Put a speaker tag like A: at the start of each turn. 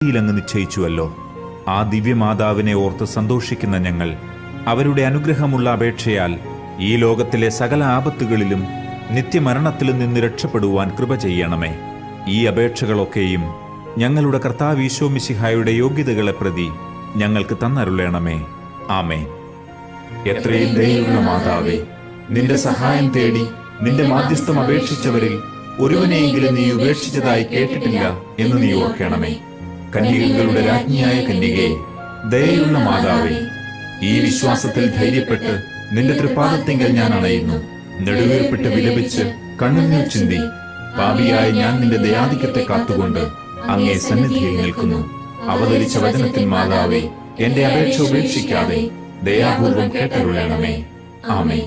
A: അങ്ങ് നിശ്ചയിച്ചുവല്ലോ. ആ ദിവ്യമാതാവിനെ ഓർത്ത് സന്തോഷിക്കുന്ന ഞങ്ങൾ അവരുടെ അനുഗ്രഹമുള്ള അപേക്ഷയാൽ ഈ ലോകത്തിലെ സകല ആപത്തുകളിലും നിത്യമരണത്തിലും നിന്ന് രക്ഷപ്പെടുവാൻ കൃപ ചെയ്യണമേ. ഈ അപേക്ഷകളൊക്കെയും ഞങ്ങളുടെ കർത്താവ് ഈശോ മിശിഹായുടെ യോഗ്യതകളെ പ്രതി ഞങ്ങൾക്ക് തന്നരുളേണമേ. ആമേൻ. എത്രയും ദയയുള്ള മാതാവേ, നിന്റെ സഹായം തേടി നിന്റെ മാധ്യസ്ഥം അപേക്ഷിച്ചവരിൽ ഒരുവനെയെങ്കിലും നീ ഉപേക്ഷിച്ചതായി കേട്ടിട്ടില്ല എന്ന് നീ ഓർക്കണമേ. കന്യകകളുടെ രാജ്ഞിയായ കന്യകയെ, ദയയുള്ള മാതാവേ, ഈ വിശ്വാസത്തിൽ ധൈര്യപ്പെട്ട് നിന്റെ തൃപ്പാദത്തിങ്കൽ ഞാൻ അണയുന്നു. നെടുവീർപ്പിട്ട് വിലപിച്ച് കണ്ണുനീർ ചിന്തി പാപിയായ ഞാൻ നിന്റെ ദയാധിക്യത്തെ കാത്തുകൊണ്ട് അങ്ങേ സന്നിധിയിൽ നിൽക്കുന്നു. അവതരിച്ച വചനത്തിൽ മാതാവേ, എന്റെ അപേക്ഷ ഉപേക്ഷിക്കാതെ ദയാപൂർവം കേട്ടരുളണമേ. ആമേൻ.